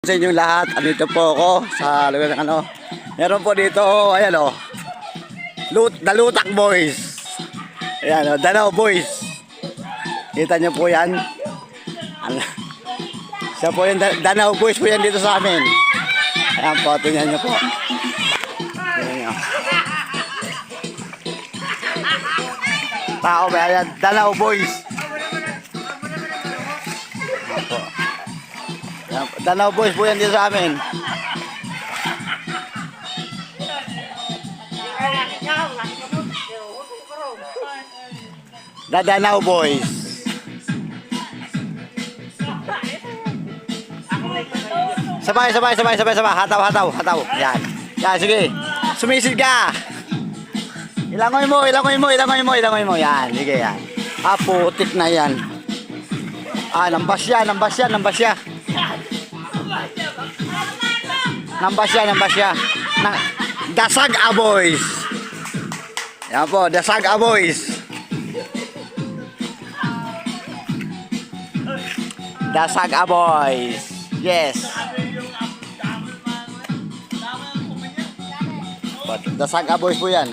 Sa inyong lahat, andito po ako sa lugar ng ano. Meron po dito, ayan o. Dalutak Boys. Ayan o, Danau Boys. Kita nyo po yan. Siya po yung Danau Boys po yan dito sa amin. Ayan po, tingnan nyo po. Tingnan nyo. Tao ba yan? Danau Boys. Ayan po. Danau Boys po yan dito sa amin. Danau Boys. Sabay. Hataw. Yan. Yan, sige. Sumisid ka. Ilangoy mo. Yan, sige yan. Putik na yan. Nambas siya. Dasag Boys. Yan po, Dasag Boys. Dasag Boys. Yes. Dasag Boys po yan.